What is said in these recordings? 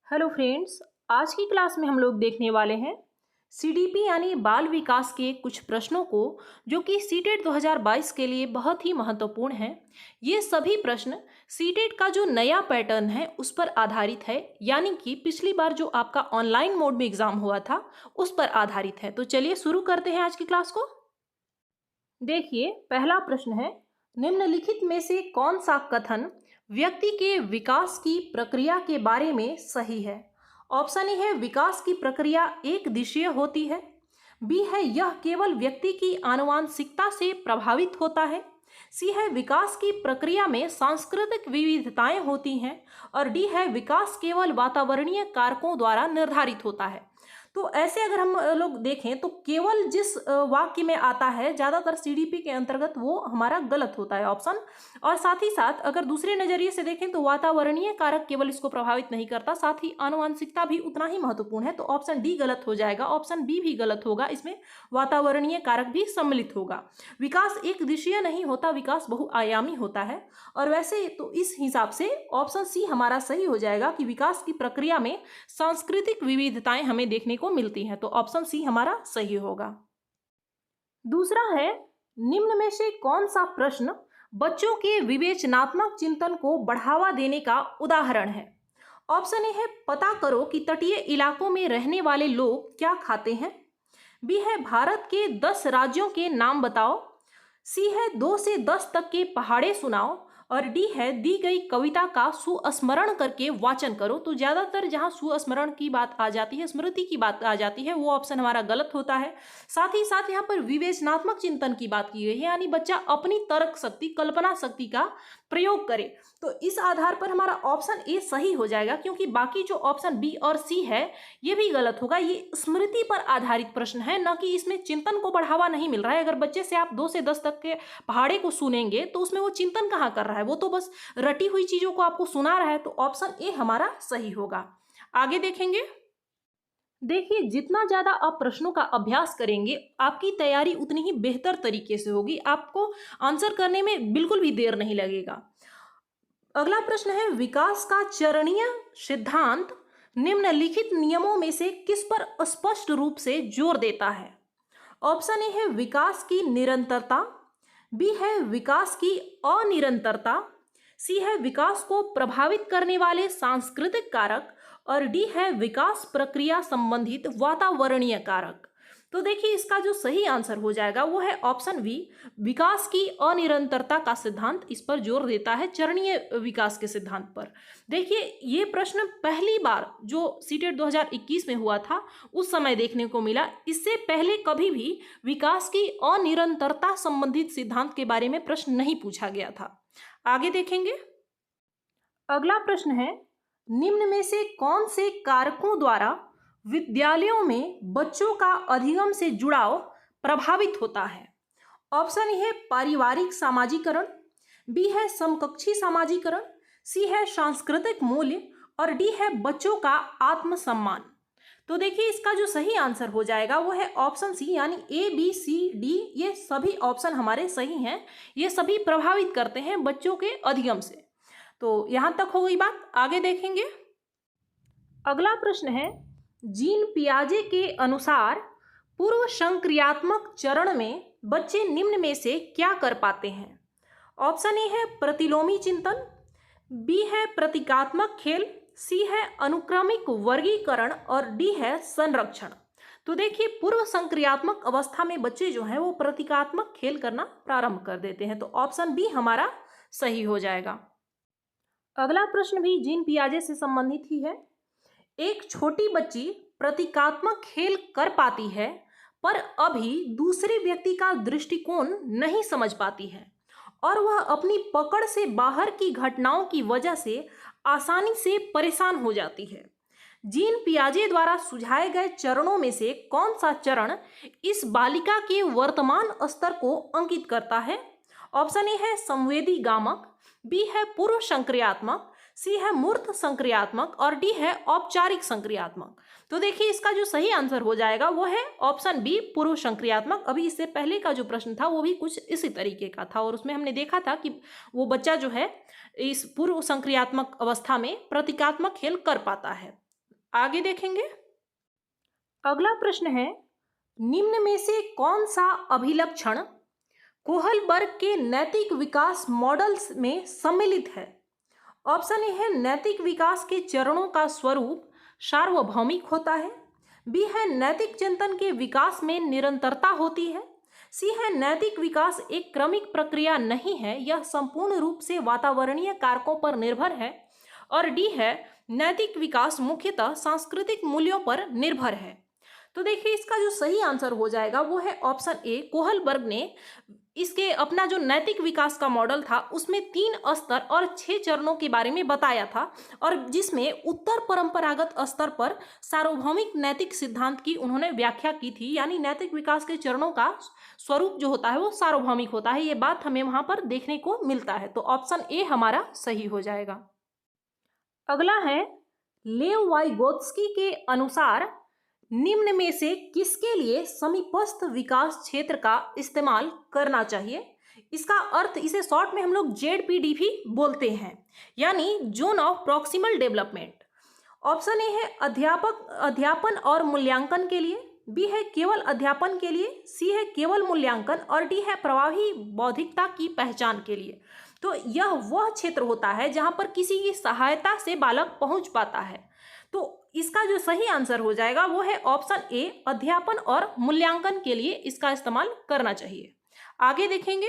Hello friends. आज की class में हम लोग देखने वाले हैं सीडीपी यानी बाल विकास के कुछ प्रश्नों को, जो कि सीटेट 2022 के लिए बहुत ही महत्वपूर्ण हैं। ये सभी प्रश्न सीटेट का जो नया पैटर्न है उस पर आधारित है, यानी कि पिछली बार जो आपका ऑनलाइन मोड में एग्जाम हुआ था उस पर आधारित है। तो चलिए शुरू करते हैं आज की क्लास को। देखिए, पहला प्रश्न है, निम्नलिखित में से कौन सा कथन व्यक्ति के विकास की प्रक्रिया के बारे में सही है? ऑप्शन ए है विकास की प्रक्रिया एक दिशीय होती है। बी है यह केवल व्यक्ति की आनुवांशिकता से प्रभावित होता है। सी है विकास की प्रक्रिया में सांस्कृतिक विविधताएं होती हैं। और डी है विकास केवल वातावरणीय कारकों द्वारा निर्धारित होता है। तो ऐसे अगर हम लोग देखें तो केवल जिस वाक्य में आता है ज़्यादातर सीडीपी के अंतर्गत वो हमारा गलत होता है ऑप्शन। और साथ ही साथ अगर दूसरे नज़रिए से देखें तो वातावरणीय कारक केवल इसको प्रभावित नहीं करता, साथ ही आनुवंशिकता भी उतना ही महत्वपूर्ण है। तो ऑप्शन डी गलत हो जाएगा, ऑप्शन बी भी गलत होगा, इसमें वातावरणीय कारक भी सम्मिलित होगा। विकास एक दिशीय नहीं होता, विकास बहुआयामी होता है। और वैसे तो इस हिसाब से ऑप्शन सी हमारा सही हो जाएगा कि विकास की प्रक्रिया में सांस्कृतिक विविधताएं हमें देखने को मिलती हैं। तो ऑप्शन सी हमारा सही होगा। दूसरा है, निम्न में से कौन सा प्रश्न बच्चों के विवेचनात्मक चिंतन को बढ़ावा देने का उदाहरण है? ऑप्शन ए है पता करो कि तटीय इलाकों में रहने वाले लोग क्या खाते हैं। बी है भारत के 10 राज्यों के नाम बताओ। सी है 2 से 10 तक के पहाड़े सुनाओ। और डी है दी गई कविता का सुस्मरण करके वाचन करो। तो ज़्यादातर जहाँ सुस्मरण की बात आ जाती है, स्मृति की बात आ जाती है, वो ऑप्शन हमारा गलत होता है। साथ ही साथ यहाँ पर विवेचनात्मक चिंतन की बात की गई है, यानी बच्चा अपनी तर्क शक्ति, कल्पना शक्ति का प्रयोग करे। तो इस आधार पर हमारा ऑप्शन ए सही हो जाएगा, क्योंकि बाकी जो ऑप्शन बी और सी है ये भी गलत होगा। ये स्मृति पर आधारित प्रश्न है, न कि इसमें चिंतन को बढ़ावा नहीं मिल रहा है। अगर बच्चे से आप 2 से 10 तक के पहाड़े को सुनेंगे तो उसमें वो चिंतन कहाँ कर रहा है, वो तो बस रटी हुई चीजों को आपको सुना रहा है। तो ऑप्शन ए हमारा सही होगा। आगे देखेंगे। देखिए, जितना ज़्यादा आप प्रश्नों का अभ्यास करेंगे आपकी तैयारी उतनी ही बेहतर तरीके से होगी, आपको आंसर करने में बिल्कुल भी देर नहीं लगेगा। अगला प्रश्न है, विकास का चरणीय सिद्धांत निम्नलिखित नियमों में से किस पर स्पष्ट रूप से जोर देता है? ऑप्शन ए है विकास की निरंतरता। बी है विकास की अनिरंतरता। सी है विकास को प्रभावित करने वाले सांस्कृतिक कारक। और डी है विकास प्रक्रिया संबंधित वातावरणीय कारक। तो देखिए, इसका जो सही आंसर हो जाएगा वो है ऑप्शन बी, विकास की अनिरंतरता का सिद्धांत इस पर जोर देता है, चरणीय विकास के सिद्धांत पर। देखिए, ये प्रश्न पहली बार जो सीटेट 2021 में हुआ था उस समय देखने को मिला। इससे पहले कभी भी विकास की अनिरंतरता संबंधित सिद्धांत के बारे में प्रश्न नहीं पूछा गया था। आगे देखेंगे। अगला प्रश्न है, निम्न में से कौन से कारकों द्वारा विद्यालयों में बच्चों का अधिगम से जुड़ाव प्रभावित होता है? ऑप्शन ए है पारिवारिक सामाजिकरण। बी है समकक्षी सामाजिकरण। सी है सांस्कृतिक मूल्य। और डी है बच्चों का आत्मसम्मान। तो देखिए, इसका जो सही आंसर हो जाएगा वो है ऑप्शन सी, यानी ए बी सी डी, ये सभी ऑप्शन हमारे सही हैं। ये सभी प्रभावित करते हैं बच्चों के अधिगम से। तो यहां तक हो गई बात। आगे देखेंगे। अगला प्रश्न है, जीन पियाजे के अनुसार पूर्व संक्रियात्मक चरण में बच्चे निम्न में से क्या कर पाते हैं? ऑप्शन ए है प्रतिलोमी चिंतन। बी है प्रतीकात्मक खेल। सी है अनुक्रमिक वर्गीकरण। और डी है संरक्षण। तो देखिए, पूर्व संक्रियात्मक अवस्था में बच्चे जो हैं वो प्रतीकात्मक खेल करना प्रारंभ कर देते हैं। तो ऑप्शन बी हमारा सही हो जाएगा। अगला प्रश्न भी जीन पियाजे से संबंधित ही है। एक छोटी बच्ची प्रतीकात्मक खेल कर पाती है, पर अभी दूसरे व्यक्ति का दृष्टिकोण नहीं समझ पाती है और वह अपनी पकड़ से बाहर की घटनाओं की वजह से आसानी से परेशान हो जाती है। जीन पियाजे द्वारा सुझाए गए चरणों में से कौन सा चरण इस बालिका के वर्तमान स्तर को अंकित करता है? ऑप्शन ए है संवेदी गामक। बी है पूर्व संक्रियात्मक। सी है मूर्त संक्रियात्मक। और डी है औपचारिक संक्रियात्मक। तो देखिए, इसका जो सही आंसर हो जाएगा वो है ऑप्शन बी, पूर्व संक्रियात्मक। अभी इससे पहले का जो प्रश्न था वो भी कुछ इसी तरीके का था और उसमें हमने देखा था कि वो बच्चा जो है इस पूर्व संक्रियात्मक अवस्था में प्रतीकात्मक खेल कर पाता है। आगे देखेंगे। अगला प्रश्न है, निम्न में से कौन सा अभिलक्षण कोहलबर्ग के नैतिक विकास मॉडल्स में सम्मिलित है? ऑप्शन ए है नैतिक विकास के चरणों का स्वरूप सार्वभौमिक होता है। बी है नैतिक चिंतन के विकास में निरंतरता होती है। सी है नैतिक विकास एक क्रमिक प्रक्रिया नहीं है, यह संपूर्ण रूप से वातावरणीय कारकों पर निर्भर है। और डी है नैतिक विकास मुख्यतः सांस्कृतिक मूल्यों पर निर्भर है। तो देखिए इसका जो सही आंसर हो जाएगा वो है ऑप्शन ए। कोहलबर्ग ने इसके अपना जो नैतिक विकास का मॉडल था उसमें 3 स्तर और 6 चरणों के बारे में बताया था, और जिसमें उत्तर परंपरागत स्तर पर सार्वभौमिक नैतिक सिद्धांत की उन्होंने व्याख्या की थी, यानी नैतिक विकास के चरणों का स्वरूप जो होता है वो सार्वभौमिक होता है। ये बात हमें वहां पर देखने को मिलता है, तो ऑप्शन ए हमारा सही हो जाएगा। अगला है, लेव वाइगोत्स्की के अनुसार निम्न में से किसके लिए समीपस्थ विकास क्षेत्र का इस्तेमाल करना चाहिए? इसका अर्थ, इसे शॉर्ट में हम लोग जेडपीडी भी बोलते हैं, यानी zone of proximal development. Option A है अध्यापन और मूल्यांकन के लिए। बी है केवल अध्यापन के लिए। सी है केवल मूल्यांकन। और डी है प्रभावी बौद्धिकता की पहचान के लिए। तो यह वह क्षेत्र होता है जहां पर किसी की सहायता से बालक पहुंच पाता है। तो इसका जो सही आंसर हो जाएगा वो है ऑप्शन ए, अध्यापन और मूल्यांकन के लिए इसका इस्तेमाल करना चाहिए। आगे देखेंगे।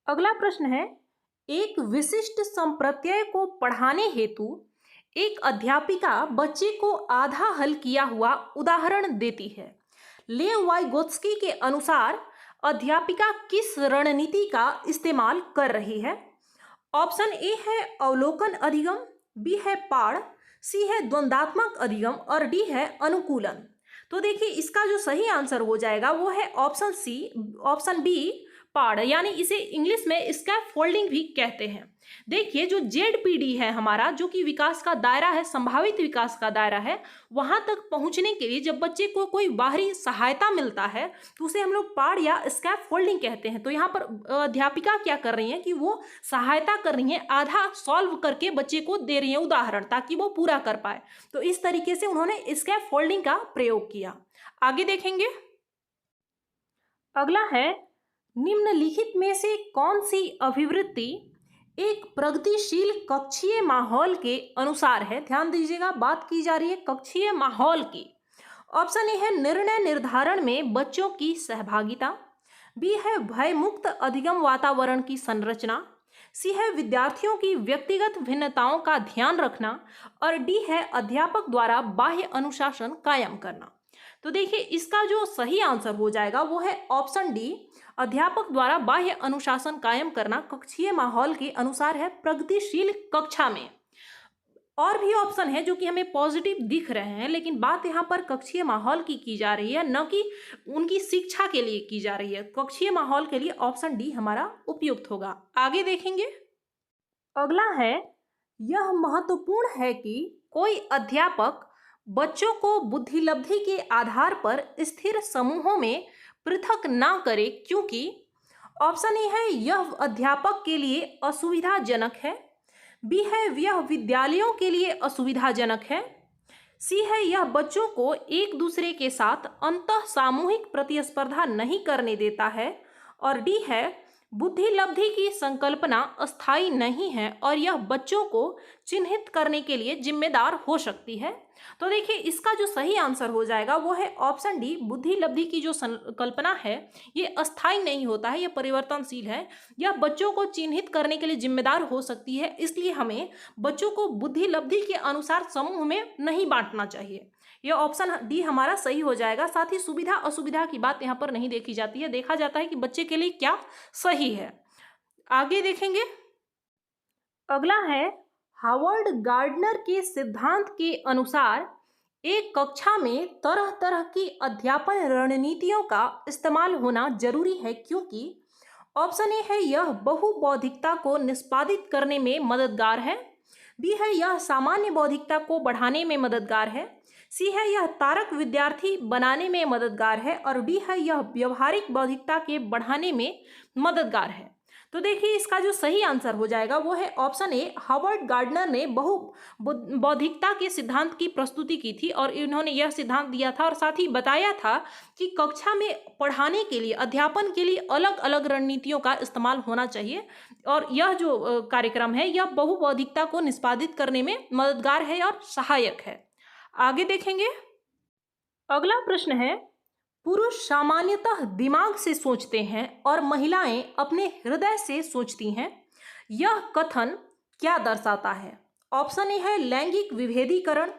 अगला प्रश्न है, एक विशिष्ट संप्रत्यय को पढ़ाने हेतु एक अध्यापिका बच्चे को आधा हल किया हुआ उदाहरण देती है। लेव वाइगोत्स्की के अनुसार अध्यापिका किस रणनीति का इस्तेमाल कर रही है? ऑप्शन ए है अवलोकन अधिगम। बी है पाढ़। सी है द्वंद्वात्मक अधिगम। और डी है अनुकूलन। तो देखिए इसका जो सही आंसर हो जाएगा वो है ऑप्शन बी, पाढ़, यानी इसे इंग्लिश में स्कैफोल्डिंग भी कहते हैं। देखिए जो जेडपीडी है हमारा, जो कि विकास का दायरा है, संभावित विकास का दायरा है, वहां तक पहुंचने के लिए जब बच्चे को कोई बाहरी सहायता मिलता है तो उसे हम लोग पाढ़ या स्कैफोल्डिंग कहते हैं। तो यहाँ पर अध्यापिका क्या कर रही है कि वो सहायता कर रही है, आधा सॉल्व करके बच्चे को दे रही है उदाहरण, ताकि वो पूरा कर पाए। तो इस तरीके से उन्होंने स्कैफोल्डिंग का प्रयोग किया। आगे देखेंगे। अगला है, निम्नलिखित में से कौन सी अभिवृत्ति एक प्रगतिशील कक्षीय माहौल के अनुसार है? ध्यान दीजिएगा, बात की जा रही है कक्षीय माहौल की। ऑप्शन ए है निर्णय निर्धारण में बच्चों की सहभागिता। बी है भयमुक्त अधिगम वातावरण की संरचना। सी है विद्यार्थियों की व्यक्तिगत भिन्नताओं का ध्यान रखना। और डी है अध्यापक द्वारा बाह्य अनुशासन कायम करना। तो देखिए इसका जो सही आंसर हो जाएगा वो है ऑप्शन डी, अध्यापक द्वारा बाह्य अनुशासन कायम करना कक्षीय माहौल के अनुसार है प्रगतिशील कक्षा में। और भी ऑप्शन है जो कि हमें पॉजिटिव दिख रहे हैं, लेकिन बात यहाँ पर कक्षीय माहौल की जा रही है, न कि उनकी शिक्षा के लिए की जा रही है। कक्षीय माहौल के लिए ऑप्शन डी हमारा उपयुक्त होगा। आगे देखेंगे। अगला है, यह महत्वपूर्ण है कि कोई अध्यापक बच्चों को बुद्धिलब्धि के आधार पर स्थिर समूहों में पृथक ना करे, क्योंकि ऑप्शन ए है यह अध्यापक के लिए असुविधाजनक है। बी है यह विद्यालयों के लिए असुविधाजनक है। सी है यह बच्चों को एक दूसरे के साथ अंतः सामूहिक प्रतिस्पर्धा नहीं करने देता है। और डी है बुद्धिलब्धि की संकल्पना अस्थायी नहीं है और यह बच्चों को चिन्हित करने के लिए जिम्मेदार हो सकती है। तो देखिए इसका जो सही आंसर हो जाएगा वो है ऑप्शन डी, बुद्धिलब्धि की जो संकल्पना है ये अस्थायी नहीं होता है, यह परिवर्तनशील है। यह बच्चों को चिन्हित करने के लिए जिम्मेदार हो सकती है, इसलिए हमें बच्चों को बुद्धिलब्धि के अनुसार समूह में नहीं बांटना चाहिए। यह ऑप्शन डी हमारा सही हो जाएगा। साथ ही सुविधा असुविधा की बात यहाँ पर नहीं देखी जाती है, देखा जाता है कि बच्चे के लिए क्या सही है। आगे देखेंगे। अगला है, हावर्ड गार्डनर के सिद्धांत के अनुसार एक कक्षा में तरह तरह की अध्यापन रणनीतियों का इस्तेमाल होना जरूरी है, क्योंकि ऑप्शन ए है यह बहुबौद्धिकता को निष्पादित करने में मददगार है। बी है यह सामान्य बौद्धिकता को बढ़ाने में मददगार है। सी है यह तारक विद्यार्थी बनाने में मददगार है। और डी है यह व्यवहारिक बौद्धिकता के बढ़ाने में मददगार है। तो देखिए इसका जो सही आंसर हो जाएगा वो है ऑप्शन ए। हार्वर्ड गार्डनर ने बहु बौद्धिकता के सिद्धांत की प्रस्तुति की थी और इन्होंने यह सिद्धांत दिया था और साथ ही बताया था कि कक्षा में पढ़ाने के लिए, अध्यापन के लिए अलग अलग रणनीतियों का इस्तेमाल होना चाहिए और यह जो कार्यक्रम है यह बहुबौद्धिकता को निष्पादित करने में मददगार है और सहायक है। आगे देखेंगे। अगला प्रश्न है, पुरुष सामान्यतः दिमाग से सोचते हैं और महिलाएं अपने हृदय से सोचती हैं। यह कथन क्या दर्शाता है? ऑप्शन ए है लैंगिक विभेदीकरण,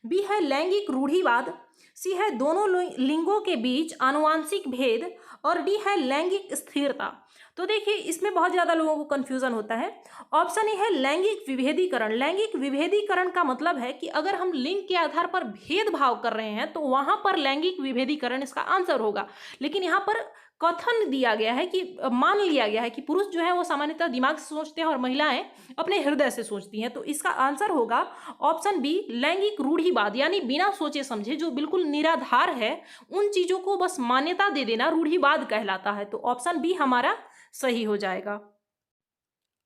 बी है लैंगिक रूढ़िवाद, सी है दोनों लिंगों के बीच आनुवांशिक भेद और डी है लैंगिक स्थिरता। तो देखिए इसमें बहुत ज़्यादा लोगों को कन्फ्यूज़न होता है। ऑप्शन ए है लैंगिक विभेदीकरण। लैंगिक विभेदीकरण का मतलब है कि अगर हम लिंग के आधार पर भेदभाव कर रहे हैं तो वहाँ पर लैंगिक विभेदीकरण इसका आंसर होगा। लेकिन यहाँ पर कथन दिया गया है कि मान लिया गया है कि पुरुष जो है वो सामान्यतः दिमाग से सोचते हैं और महिलाएं अपने हृदय से सोचती हैं। तो इसका आंसर होगा ऑप्शन बी लैंगिक रूढ़िवाद, यानी बिना सोचे समझे जो बिल्कुल निराधार है उन चीज़ों को बस मान्यता दे देना रूढ़िवाद कहलाता है। तो ऑप्शन बी हमारा सही हो जाएगा।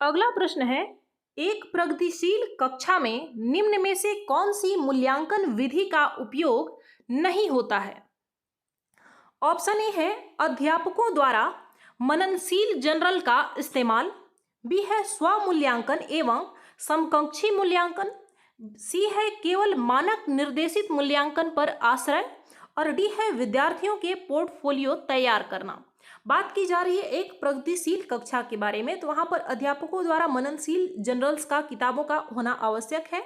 अगला प्रश्न है, एक प्रगतिशील कक्षा में निम्न में से कौन सी मूल्यांकन विधि का उपयोग नहीं होता है? ऑप्शन ए है अध्यापकों द्वारा मननशील जर्नल का इस्तेमाल, बी है स्वमूल्यांकन एवं समकक्षी मूल्यांकन, सी है केवल मानक निर्देशित मूल्यांकन पर आश्रय और डी है विद्यार्थियों के पोर्टफोलियो तैयार करना। बात की जा रही है एक प्रगतिशील कक्षा के बारे में, तो वहाँ पर अध्यापकों द्वारा मननशील जर्नल्स का किताबों का होना आवश्यक है।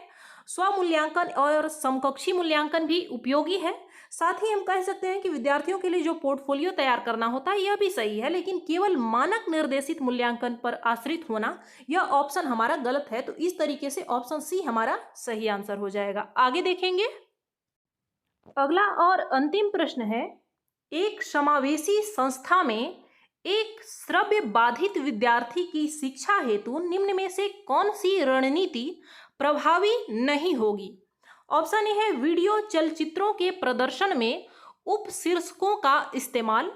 स्वमूल्यांकन और समकक्षी मूल्यांकन भी उपयोगी है। साथ ही हम कह सकते हैं कि विद्यार्थियों के लिए जो पोर्टफोलियो तैयार करना होता है यह भी सही है, लेकिन केवल मानक निर्देशित मूल्यांकन पर आश्रित होना यह ऑप्शन हमारा गलत है। तो इस तरीके से ऑप्शन सी हमारा सही आंसर हो जाएगा। आगे देखेंगे। अगला और अंतिम प्रश्न है, एक समावेशी संस्था में एक श्रव्य बाधित विद्यार्थी की शिक्षा हेतु निम्न में से कौन सी रणनीति प्रभावी नहीं होगी? ऑप्शन ए है वीडियो चलचित्रों के प्रदर्शन में उपशीर्षकों का इस्तेमाल,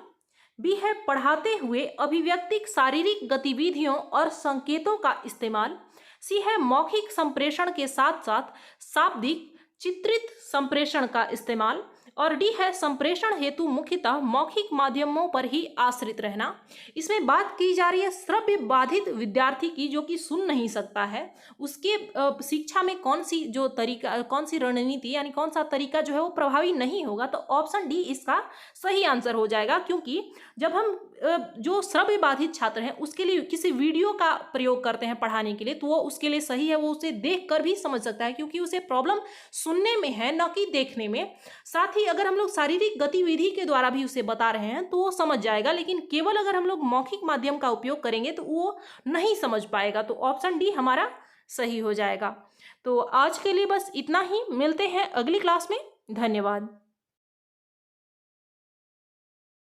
बी है पढ़ाते हुए अभिव्यक्तिक शारीरिक गतिविधियों और संकेतों का इस्तेमाल, सी है मौखिक संप्रेषण के साथ साथ शाब्दिक चित्रित संप्रेषण का इस्तेमाल और डी है संप्रेषण हेतु मुख्यतः मौखिक माध्यमों पर ही आश्रित रहना। इसमें बात की जा रही है श्रव्य बाधित विद्यार्थी की जो कि सुन नहीं सकता है, उसके शिक्षा में कौन सी जो तरीका, कौन सी रणनीति यानी कौन सा तरीका जो है वो प्रभावी नहीं होगा। तो ऑप्शन डी इसका सही आंसर हो जाएगा, क्योंकि जब हम जो श्रव्य बाधित छात्र हैं उसके लिए किसी वीडियो का प्रयोग करते हैं पढ़ाने के लिए तो वो उसके लिए सही है, वो उसे देख कर भी समझ सकता है क्योंकि उसे प्रॉब्लम सुनने में है न कि देखने में। साथ ही अगर हम लोग शारीरिक गतिविधि के द्वारा भी उसे बता रहे हैं तो वो समझ जाएगा, लेकिन केवल अगर हम लोग मौखिक माध्यम का उपयोग करेंगे तो वो नहीं समझ पाएगा। तो ऑप्शन डी हमारा सही हो जाएगा। तो आज के लिए बस इतना ही, मिलते हैं अगली क्लास में। धन्यवाद।